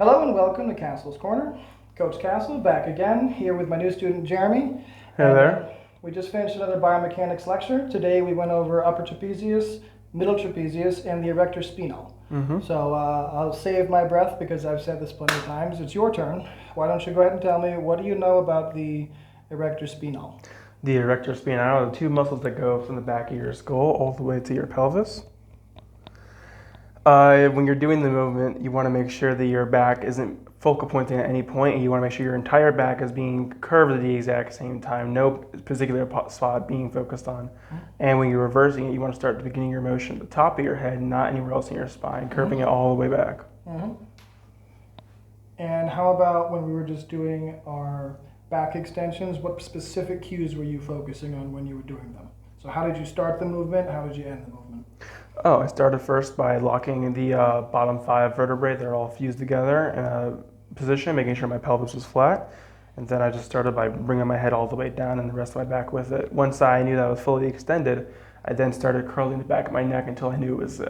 Hello and welcome to Castle's Corner. Coach Castle back again, here with my new student Jeremy. Hey there. We just finished another biomechanics lecture. Today we went over upper trapezius, middle trapezius, and the erector spinal. So I'll save my breath because I've said this plenty of times. It's your turn. Why don't you go ahead and tell me, what do you know about the erector spinal? The erector spinal are the two muscles that go from the back of your skull all the way to your pelvis. When you're doing the movement, you want to make sure that your back isn't focal pointing at any point, and you want to make sure your entire back is being curved at the exact same time, no particular spot being focused on. And when you're reversing it, you want to start at the beginning of your motion at the top of your head, not anywhere else in your spine, curving it all the way back. And how about when we were just doing our back extensions, what specific cues were you focusing on when you were doing them? So how did you start the movement? How did you end the movement? Oh, I started first by locking the bottom 5 vertebrae. They're all fused together in a position, making sure my pelvis was flat. And then I just started by bringing my head all the way down and the rest of my back with it. Once I knew that I was fully extended, I then started curling the back of my neck until I knew it was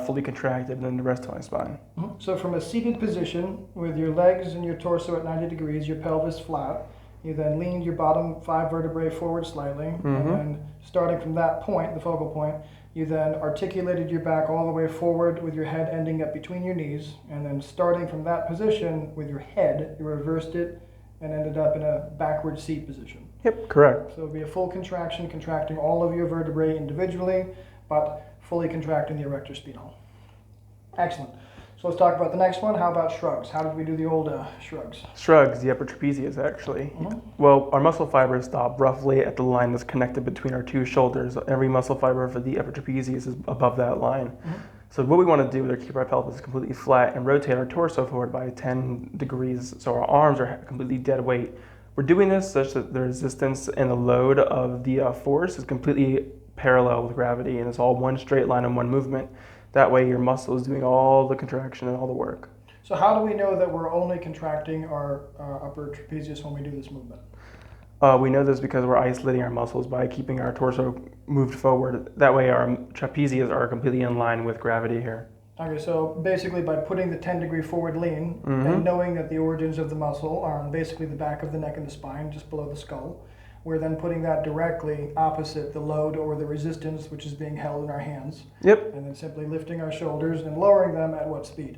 fully contracted, and then the rest of my spine. So from a seated position, with your legs and your torso at 90 degrees, your pelvis flat, you then leaned your bottom 5 vertebrae forward slightly, and then starting from that point, the focal point, you then articulated your back all the way forward with your head ending up between your knees, and then starting from that position with your head, you reversed it and ended up in a backward seat position. Yep, correct. So it would be a full contraction, contracting all of your vertebrae individually, but fully contracting the erector spinal. Excellent. So let's talk about the next one. How about shrugs? How did we do the old shrugs? Shrugs, the upper trapezius actually. Well, our muscle fibers stop roughly at the line that's connected between our two shoulders. Every muscle fiber for the upper trapezius is above that line. So what we want to do is keep our pelvis completely flat and rotate our torso forward by 10 degrees so our arms are completely dead weight. We're doing this such that the resistance and the load of the force is completely parallel with gravity, and it's all one straight line and one movement. That way your muscle is doing all the contraction and all the work. So how do we know that we're only contracting our upper trapezius when we do this movement? We know this because we're isolating our muscles by keeping our torso moved forward. That way our trapezius are completely in line with gravity here. Okay, so basically by putting the 10-degree forward lean and knowing that the origins of the muscle are on basically the back of the neck and the spine, just below the skull, we're then putting that directly opposite the load or the resistance which is being held in our hands. Yep. And then simply lifting our shoulders and lowering them at what speed?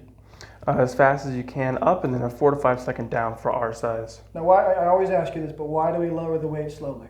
As fast as you can up, and then a 4 to 5 second down for our size. Now, why I always ask you this, but why do we lower the weight slowly?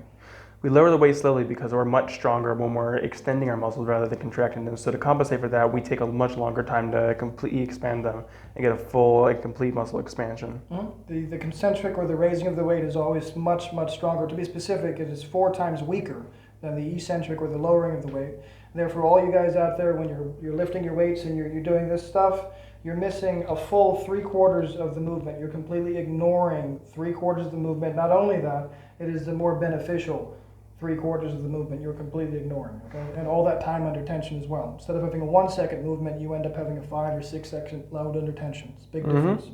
We lower the weight slowly because we're much stronger when we're extending our muscles rather than contracting them. So to compensate for that, we take a much longer time to completely expand them and get a full and complete muscle expansion. The concentric or the raising of the weight is always much, much stronger. To be specific, it is 4 times weaker than the eccentric or the lowering of the weight. Therefore, all you guys out there, when you're lifting your weights and you're doing this stuff, you're missing a full 3/4 of the movement. You're completely ignoring 3/4 of the movement. Not only that, it is the more beneficial 3/4 of the movement you're completely ignoring, okay? And all that time under tension as well. Instead of having a 1-second movement, you end up having a 5 or 6-second load under tension. It's a big difference.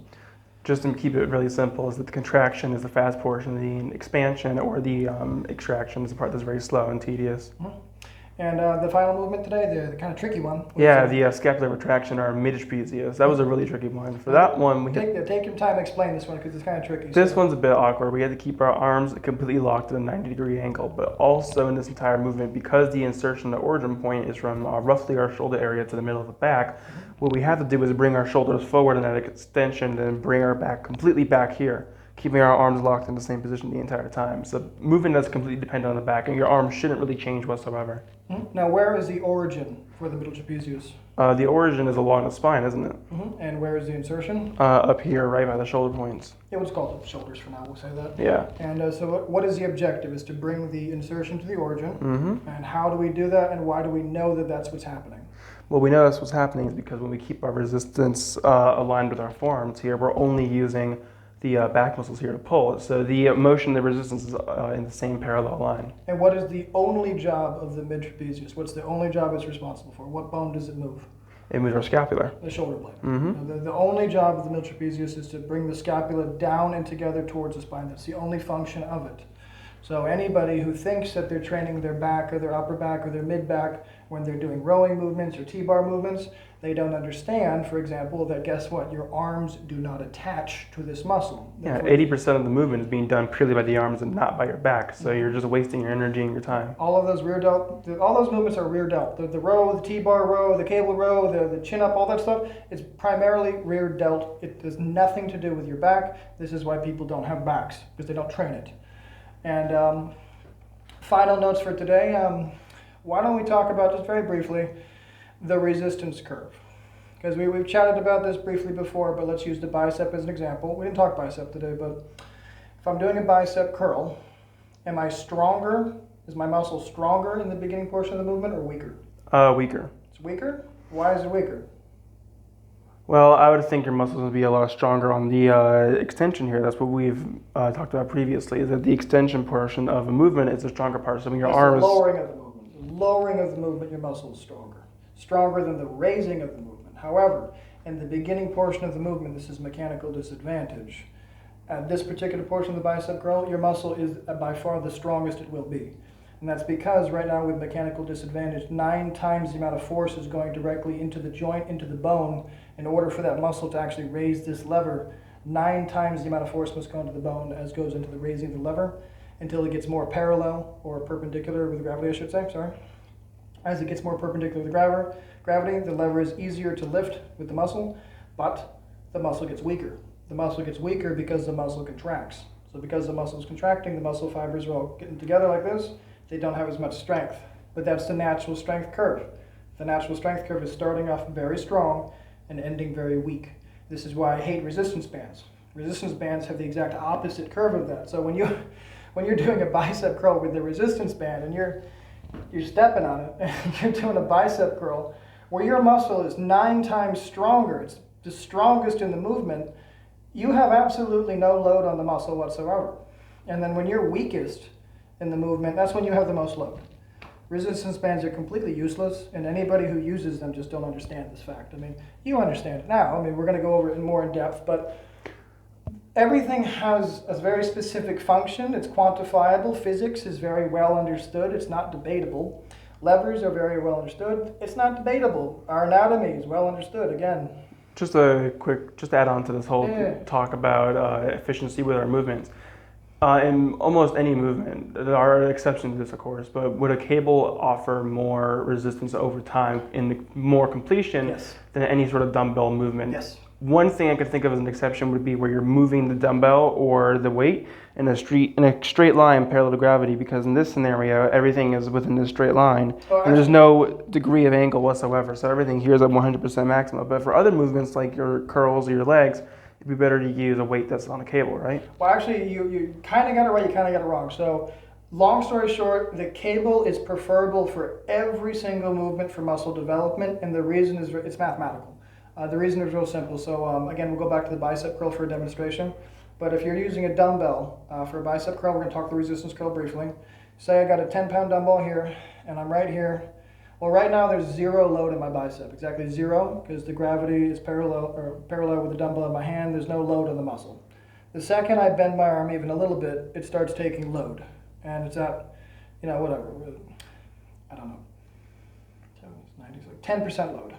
Just to keep it really simple, is that the contraction is the fast portion, the expansion or the extraction is the part that's very slow and tedious. And the final movement today, the kind of tricky one. Yeah, the scapular retraction or mid-trapezius. That was a really tricky one. For that one, we take your time and explain this one because it's kind of tricky. This one's a bit awkward. We had to keep our arms completely locked at a 90-degree angle, but also in this entire movement, because the insertion, the origin point is from roughly our shoulder area to the middle of the back, what we have to do is bring our shoulders forward in that extension and then bring our back completely back here, keeping our arms locked in the same position the entire time. So movement that's completely dependent on the back, and your arms shouldn't really change whatsoever. Now, where is the origin for the middle trapezius? The origin is along the spine, isn't it? And where is the insertion? Up here, right by the shoulder points. Yeah, we'll just call it the shoulders for now, we'll say that. Yeah. And so what is the objective? Is to bring the insertion to the origin. And how do we do that, and why do we know that that's what's happening? Well, we know that's what's happening is because when we keep our resistance aligned with our forearms here, we're only using the back muscles here to pull. So the motion, the resistance is in the same parallel line. And what is the only job of the mid-trapezius? What's the only job it's responsible for? What bone does it move? It moves our scapula. The shoulder blade. The only job of the middle trapezius is to bring the scapula down and together towards the spine. That's the only function of it. So anybody who thinks that they're training their back or their upper back or their mid back when they're doing rowing movements or T-bar movements, they don't understand, for example, that guess what? Your arms do not attach to this muscle. Yeah, 80% of the movement is being done purely by the arms and not by your back. So you're just wasting your energy and your time. All of those rear delt, all those movements are rear delt. The row, the T-bar row, the cable row, the chin up, all that stuff, it's primarily rear delt. It has nothing to do with your back. This is why people don't have backs, because they don't train it. And final notes for today. Why don't we talk about, just very briefly, the resistance curve? Because we've chatted about this briefly before, but let's use the bicep as an example. We didn't talk bicep today, but if I'm doing a bicep curl, am I stronger? Is my muscle stronger in the beginning portion of the movement or weaker? Weaker. It's weaker? Why is it weaker? Well, I would think your muscles would be a lot stronger on the extension here. That's what we've talked about previously, is that the extension portion of a movement is the stronger part. So when your arms... The lowering of the movement. The lowering of the movement, your muscle is stronger. Stronger than the raising of the movement. However, in the beginning portion of the movement, this is mechanical disadvantage. At this particular portion of the bicep curl, your muscle is by far the strongest it will be. And that's because right now with mechanical disadvantage, 9 times the amount of force is going directly into the joint, into the bone. In order for that muscle to actually raise this lever, 9 times the amount of force must go into the bone as goes into the raising of the lever until it gets more parallel or perpendicular with gravity, I should say, sorry. As it gets more perpendicular with gravity, the lever is easier to lift with the muscle, but the muscle gets weaker. The muscle gets weaker because the muscle contracts. So because the muscle is contracting, the muscle fibers are all getting together like this. They don't have as much strength, but that's the natural strength curve. The natural strength curve is starting off very strong and ending very weak. This is why I hate resistance bands. Resistance bands have the exact opposite curve of that. So when you're doing a bicep curl with the resistance band and you're stepping on it and you're doing a bicep curl where your muscle is 9 times stronger, it's the strongest in the movement, you have absolutely no load on the muscle whatsoever. And then when you're weakest in the movement, that's when you have the most load. Resistance bands are completely useless, and anybody who uses them just don't understand this fact. I mean, you understand it now. I mean, we're going to go over it more in depth, but everything has a very specific function. It's quantifiable. Physics is very well understood. It's not debatable. Levers are very well understood. It's not debatable. Our anatomy is well understood. Again, just to add on to this whole talk about efficiency with our movements. In almost any movement, there are exceptions to this, of course, but would a cable offer more resistance over time in the more completion than any sort of dumbbell movement? Yes. One thing I could think of as an exception would be where you're moving the dumbbell or the weight in a straight line parallel to gravity, because in this scenario, everything is within this straight line, and there's no degree of angle whatsoever, so everything here is at 100% maximum. But for other movements like your curls or your legs, it'd be better to use a weight that's on a cable, right? Well, actually, you kind of got it right, you kind of got it wrong. So, long story short, the cable is preferable for every single movement for muscle development, and the reason is it's mathematical. The reason is real simple. So, again, we'll go back to the bicep curl for a demonstration. But if you're using a dumbbell for a bicep curl, we're going to talk the resistance curl briefly. Say I got a 10-pound dumbbell here, and I'm right here. Well, right now there's 0 load in my bicep, exactly 0, because the gravity is parallel with the dumbbell in my hand. There's no load on the muscle. The second I bend my arm even a little bit, it starts taking load, and it's at, whatever, I don't know, 10% load,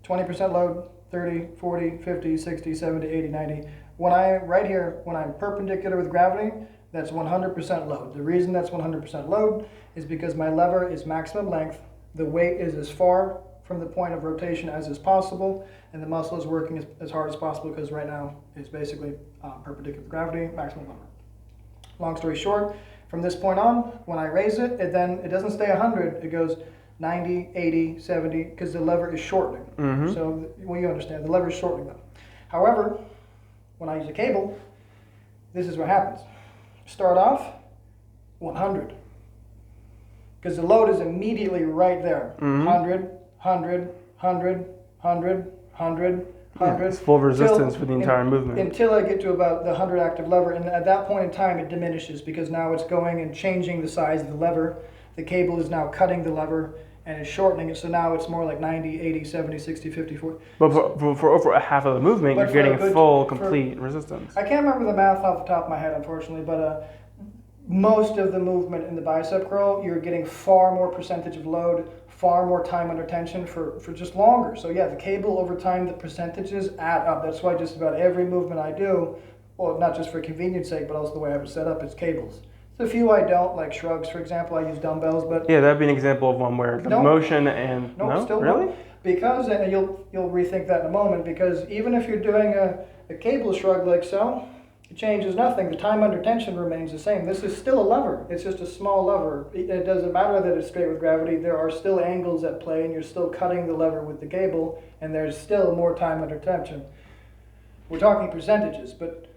20% load, 30, 40, 50, 60, 70, 80, 90. When I'm perpendicular with gravity, that's 100% load. The reason that's 100% load is because my lever is maximum length. The weight is as far from the point of rotation as is possible, and the muscle is working as hard as possible because right now it's basically perpendicular to gravity, maximum lever. Long story short, from this point on, when I raise it, it doesn't stay 100, it goes 90, 80, 70, because the lever is shortening. Mm-hmm. So, well, you understand, the lever is shortening though. However, when I use a cable, this is what happens. Start off 100. Because the load is immediately right there. Mm-hmm. 100, 100, 100, 100, 100, 100. It's full resistance for the entire movement. Until I get to about the 100 active lever. And at that point in time, it diminishes because now it's going and changing the size of the lever. The cable is now cutting the lever and is shortening it. So now it's more like 90, 80, 70, 60, 50, 40. But for over a half of the movement, you're getting full, complete resistance. I can't remember the math off the top of my head, unfortunately, but most of the movement in the bicep curl, you're getting far more percentage of load, far more time under tension for just longer. So yeah, the cable over time, the percentages add up. That's why just about every movement I do, well, not just for convenience sake, but also the way I have it set up, it's cables. There's a few I don't, like shrugs, for example. I use dumbbells, but Yeah, that'd be an example of one where the motion and no, still really? no. Because, and you'll rethink that in a moment, because even if you're doing a cable shrug like so, it changes nothing. The time under tension remains the same. This is still a lever. It's just a small lever. It doesn't matter that it's straight with gravity. There are still angles at play, and you're still cutting the lever with the cable, and there's still more time under tension. We're talking percentages, but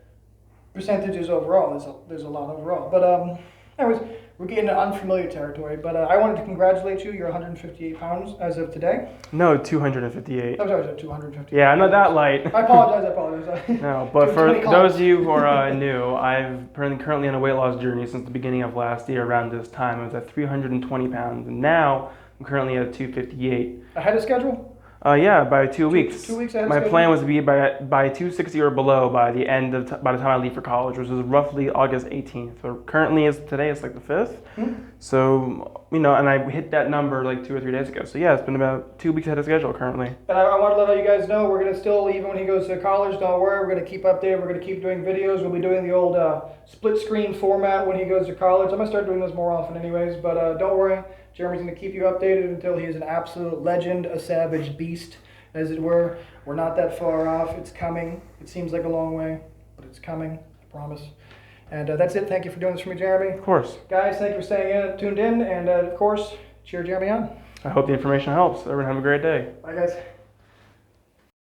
percentages overall, there's a lot overall. But anyways, we're getting into unfamiliar territory. But I wanted to congratulate you. You're 158 pounds as of today. No, 258. I'm sorry, 258. Yeah, I'm not that light. I apologize. No, but for many those calls. of you who are new, I've currently on a weight loss journey since the beginning of last year. Around this time, I was at 320 pounds, and now I'm currently at 258. Ahead of schedule? Yeah, by 2 weeks. 2 weeks ahead of My schedule? plan was to be by 260 or below by the time I leave for college, which is roughly August 18th. So currently, today is like the 5th. So and I hit that number like 2 or 3 days ago. So yeah, it's been about 2 weeks ahead of schedule currently. And I want to let all you guys know, we're going to still, even when he goes to college, don't worry, we're going to keep updated. We're going to keep doing videos. We'll be doing the old split screen format when he goes to college. I'm going to start doing this more often anyways, but don't worry. Jeremy's going to keep you updated until he is an absolute legend, a savage beast, as it were. We're not that far off. It's coming. It seems like a long way, but it's coming. I promise. And that's it. Thank you for doing this for me, Jeremy. Of course. Guys, thank you for staying tuned in. And of course, cheer Jeremy on. I hope the information helps. Everyone have a great day. Bye, guys.